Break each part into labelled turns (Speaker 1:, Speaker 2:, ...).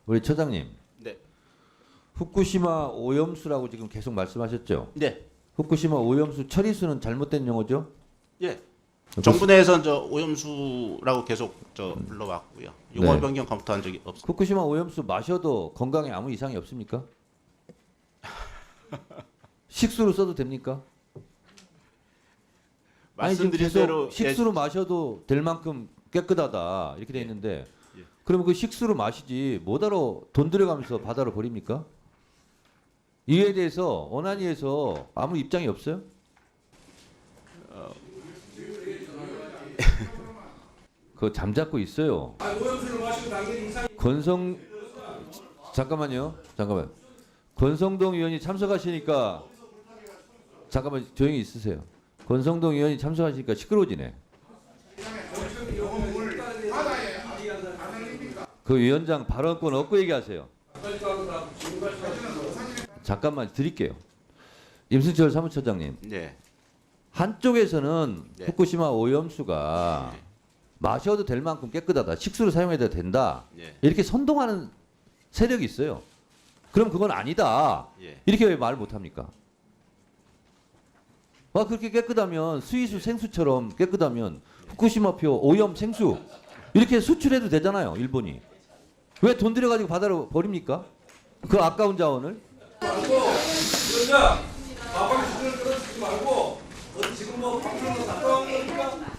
Speaker 1: 우리 처장님,
Speaker 2: 네.
Speaker 1: 후쿠시마 오염수라고 지금 계속 말씀하셨죠?
Speaker 2: 네.
Speaker 1: 후쿠시마 오염수 처리수는 잘못된 용어죠?
Speaker 2: 예. 정부 내에서는 저 오염수라고 계속 불러왔고요. 용어
Speaker 1: 네.
Speaker 2: 변경 검토한 적이 없습니다.
Speaker 1: 후쿠시마 오염수 마셔도 건강에 아무 이상이 없습니까? 식수로 써도 됩니까? 아니 지금
Speaker 2: 말씀드린
Speaker 1: 계속
Speaker 2: 대로
Speaker 1: 식수로 마셔도 될 만큼 깨끗하다 이렇게 돼 있는데
Speaker 2: 예.
Speaker 1: 그러면 그 식수로 마시지 뭐하러 돈 들여가면서 바다로 버립니까? 이에 대해서 원안위에서 아무 입장이 없어요? 그거 잠잡고 있어요. 권성 잠깐만요. 권성동 의원이 참석하시니까 잠깐만 조용히 있으세요. 권성동 의원이 참석하시니까 시끄러워지네. 그 위원장 발언권 얻고 얘기하세요. 잠깐만 드릴게요. 임승철 사무처장님.
Speaker 2: 네.
Speaker 1: 한쪽에서는
Speaker 2: 네.
Speaker 1: 후쿠시마 오염수가
Speaker 2: 네.
Speaker 1: 마셔도 될 만큼 깨끗하다. 식수로 사용해도 된다.
Speaker 2: 예.
Speaker 1: 이렇게 선동하는 세력이 있어요. 그럼 그건 아니다.
Speaker 2: 예.
Speaker 1: 이렇게 왜 말 못합니까? 그렇게 깨끗하면 수위수 생수처럼 깨끗하면 후쿠시마표 오염 생수 이렇게 수출해도 되잖아요. 일본이. 왜 돈 들여가지고 바다로 버립니까? 그 아까운 자원을.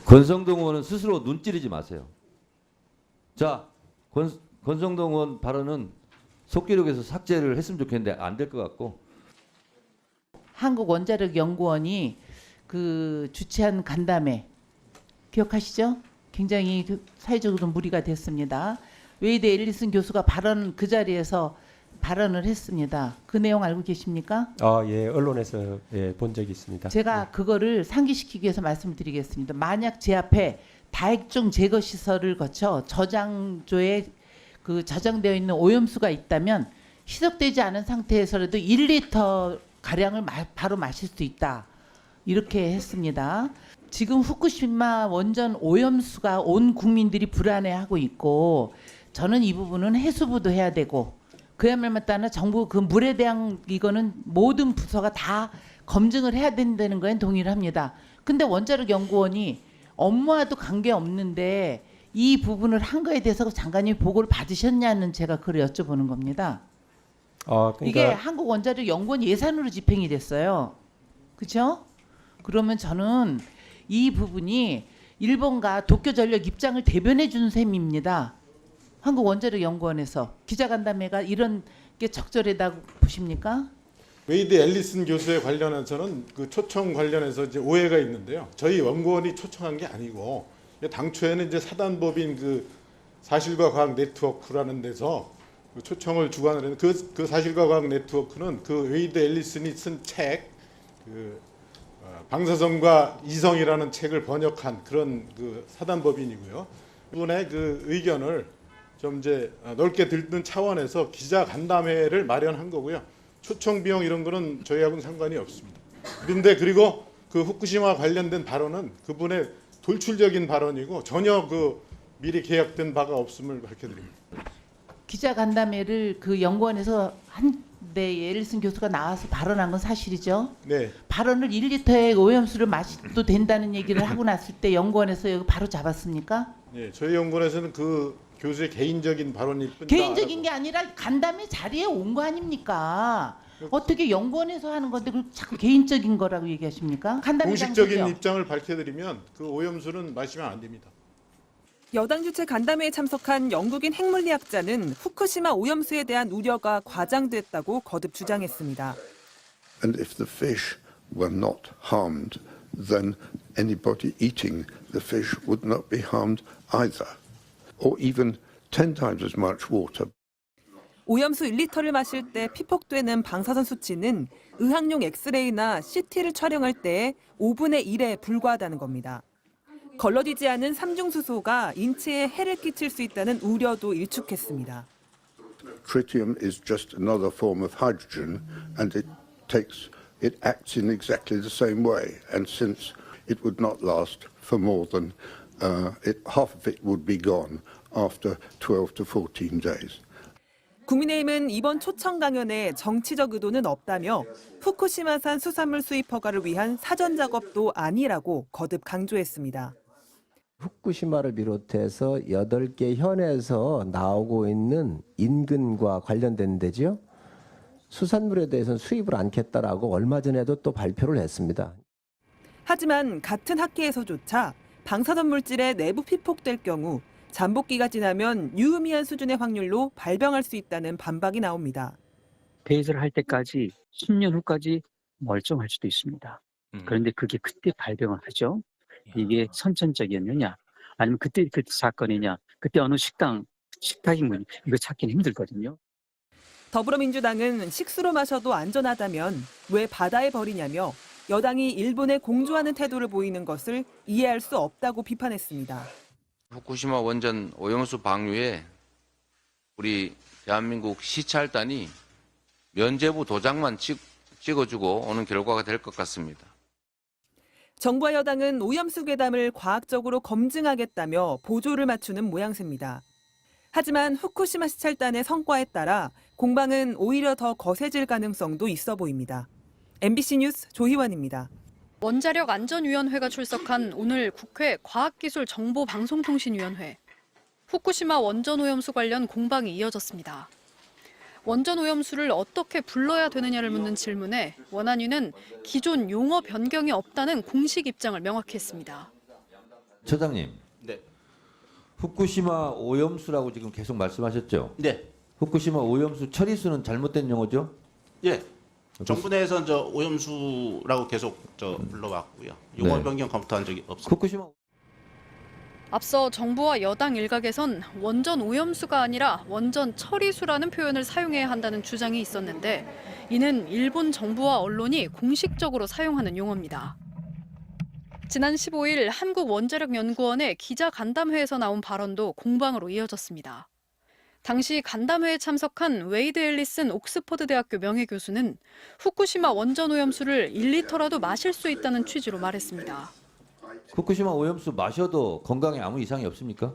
Speaker 1: 권성동 의원은 스스로 눈 찌르지 마세요. 자, 권성동 의원 발언은 속기록에서 삭제를 했으면 좋겠는데 안 될 것 같고.
Speaker 3: 한국원자력연구원이 그 주최한 간담회 기억하시죠? 굉장히 사회적으로 무리가 됐습니다. 웨이드 앨리슨 교수가 그 자리에서 발언을 했습니다. 그 내용 알고 계십니까?
Speaker 4: 예, 언론에서 본 적이 있습니다.
Speaker 3: 제가 그거를 상기시키기 위해서 말씀을 드리겠습니다. 만약 제 앞에 다액종 제거 시설을 거쳐 저장조에 그 저장되어 있는 오염수가 있다면 희석되지 않은 상태에서라도 1리터 가량을 바로 마실 수 있다. 이렇게 했습니다. 지금 후쿠시마 원전 오염수가 온 국민들이 불안해하고 있고 저는 이 부분은 해수부도 해야 되고 그야말로 따나 정부 그 물에 대한 이거는 모든 부서가 다 검증을 해야 된다는 거에 동의를 합니다. 근데 원자력 연구원이 업무와도 관계없는데 이 부분을 한 거에 대해서 장관님이 보고를 받으셨냐는 제가 그걸 여쭤보는 겁니다.
Speaker 4: 그러니까
Speaker 3: 이게 한국원자력연구원 예산으로 집행이 됐어요. 그렇죠? 그러면 저는 이 부분이 일본과 도쿄전력 입장을 대변해 준 셈입니다. 한국원자력연구원에서 기자간담회가 이런 게 적절하다고 보십니까?
Speaker 5: 웨이드 앨리슨 교수에 관련해서는 그 초청 관련해서 이제 오해가 있는데요. 저희 연구원이 초청한 게 아니고 당초에는 이제 사단법인 그 사실과 과학 네트워크라는 데서 그 초청을 주관을 했는데 그 사실과 과학 네트워크는 그 웨이드 앨리슨이 쓴 책, 그 방사선과 이성이라는 책을 번역한 그런 그 사단법인이고요. 이분의 그 의견을 좀 이제 넓게 듣는 차원에서 기자 간담회를 마련한 거고요. 초청 비용 이런 거는 저희하고는 상관이 없습니다. 그런데 그리고 그 후쿠시마 관련된 발언은 그분의 돌출적인 발언이고 전혀 그 미리 계약된 바가 없음을 밝혀드립니다.
Speaker 3: 기자간담회를 그 연구원에서 한데 앨리슨 교수가 나와서 발언한 건 사실이죠?
Speaker 5: 네.
Speaker 3: 발언을 1리터의 오염수를 마셔도 된다는 얘기를 하고 났을 때 연구원에서 여기 바로 잡았습니까?
Speaker 5: 네, 저희 연구원에서는 그 교수의 개인적인 발언일 뿐이다.
Speaker 3: 개인적인 게 아니라 간담회 자리에 온 거 아닙니까? 어떻게 연구원에서 하는 건데 그걸 자꾸 개인적인 거라고 얘기하십니까? 간담회
Speaker 5: 공식적인
Speaker 3: 장소죠.
Speaker 5: 입장을 밝혀드리면 그 오염수는 마시면 안 됩니다.
Speaker 6: 여당 주최 간담회에 참석한 영국인 핵물리학자는 후쿠시마 오염수에 대한 우려가 과장됐다고 거듭 주장했습니다.
Speaker 7: And if the fish were not harmed, then anybody eating the fish would not be harmed either, or even 10 times as much water.
Speaker 6: 오염수 1리터를 마실 때 피폭되는 방사선 수치는 의학용 엑스레이나 CT를 촬영할 때 5분의 1에 불과하다는 겁니다. 걸러지지 않은 삼중수소가 인체에 해를 끼칠 수 있다는 우려도 일축했습니다.
Speaker 7: Tritium is just another form of hydrogen, and it acts in exactly the same way. And since it would not last for more than half of it would be gone after 12 to 14 days.
Speaker 6: 국민의힘은 이번 초청 강연에 정치적 의도는 없다며 후쿠시마산 수산물 수입 허가를 위한 사전 작업도 아니라고 거듭 강조했습니다.
Speaker 8: 후쿠시마를 비롯해서 8개 현에서 나오고 있는 인근과 관련된 데지요. 수산물에 대해서는 수입을 않겠다라고 얼마 전에도 또 발표를 했습니다.
Speaker 6: 하지만 같은 학계에서조차 방사선 물질의 내부 피폭될 경우 잠복기가 지나면 유의미한 수준의 확률로 발병할 수 있다는 반박이 나옵니다.
Speaker 9: 폐쇄를 할 때까지 10년 후까지 멀쩡할 수도 있습니다. 그런데 그게 그때 발병을 하죠. 이게 선천적이었느냐, 아니면 그때 그 사건이냐, 그때 어느 식탁인군요. 이거 찾기는 힘들거든요.
Speaker 6: 더불어민주당은 식수로 마셔도 안전하다면 왜 바다에 버리냐며 여당이 일본에 공조하는 태도를 보이는 것을 이해할 수 없다고 비판했습니다.
Speaker 10: 후쿠시마 원전 오염수 방류에 우리 대한민국 시찰단이 면죄부 도장만 찍어주고 오는 결과가 될 것 같습니다.
Speaker 6: 정부와 여당은 오염수 괴담을 과학적으로 검증하겠다며 보조를 맞추는 모양새입니다. 하지만 후쿠시마 시찰단의 성과에 따라 공방은 오히려 더 거세질 가능성도 있어 보입니다. MBC 뉴스 조희원입니다.
Speaker 11: 원자력안전위원회가 출석한 오늘 국회 과학기술정보방송통신위원회. 후쿠시마 원전오염수 관련 공방이 이어졌습니다. 원전오염수를 어떻게 불러야 되느냐를 묻는 질문에 원안위는 기존 용어 변경이 없다는 공식 입장을 명확히 했습니다.
Speaker 1: 처장님,
Speaker 2: 네.
Speaker 1: 후쿠시마 오염수라고 지금 계속 말씀하셨죠?
Speaker 2: 네.
Speaker 1: 후쿠시마 오염수 처리수는 잘못된 용어죠?
Speaker 2: 예. 정부 내에서는 오염수라고 계속 불러왔고요. 용어
Speaker 1: 네.
Speaker 2: 변경 검토한 적이 없습니다.
Speaker 1: 후쿠시마
Speaker 11: 앞서 정부와 여당 일각에선 원전 오염수가 아니라 원전 처리수라는 표현을 사용해야 한다는 주장이 있었는데 이는 일본 정부와 언론이 공식적으로 사용하는 용어입니다. 지난 15일 한국원자력연구원의 기자간담회에서 나온 발언도 공방으로 이어졌습니다. 당시 간담회에 참석한 웨이드 앨리슨 옥스퍼드 대학교 명예교수는 후쿠시마 원전 오염수를 1리터라도 마실 수 있다는 취지로 말했습니다.
Speaker 1: 후쿠시마 오염수 마셔도 건강에 아무 이상이 없습니까?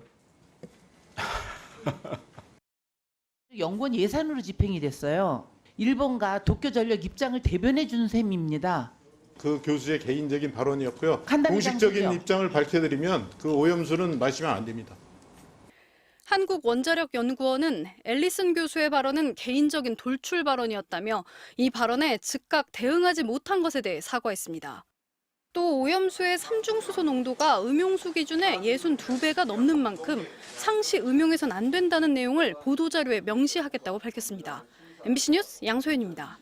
Speaker 3: 연구원 예산으로 집행이 됐어요. 일본과 도쿄전력 입장을 대변해 주는 셈입니다.
Speaker 5: 그 교수의 개인적인 발언이었고요.
Speaker 3: 간담회
Speaker 5: 공식적인
Speaker 3: 장소죠.
Speaker 5: 입장을 밝혀드리면 그 오염수는 마시면 안 됩니다.
Speaker 11: 한국원자력연구원은 앨리슨 교수의 발언은 개인적인 돌출 발언이었다며 이 발언에 즉각 대응하지 못한 것에 대해 사과했습니다. 또 오염수의 삼중수소 농도가 음용수 기준의 62배가 넘는 만큼 상시 음용해선 안 된다는 내용을 보도자료에 명시하겠다고 밝혔습니다. MBC 뉴스 양소연입니다.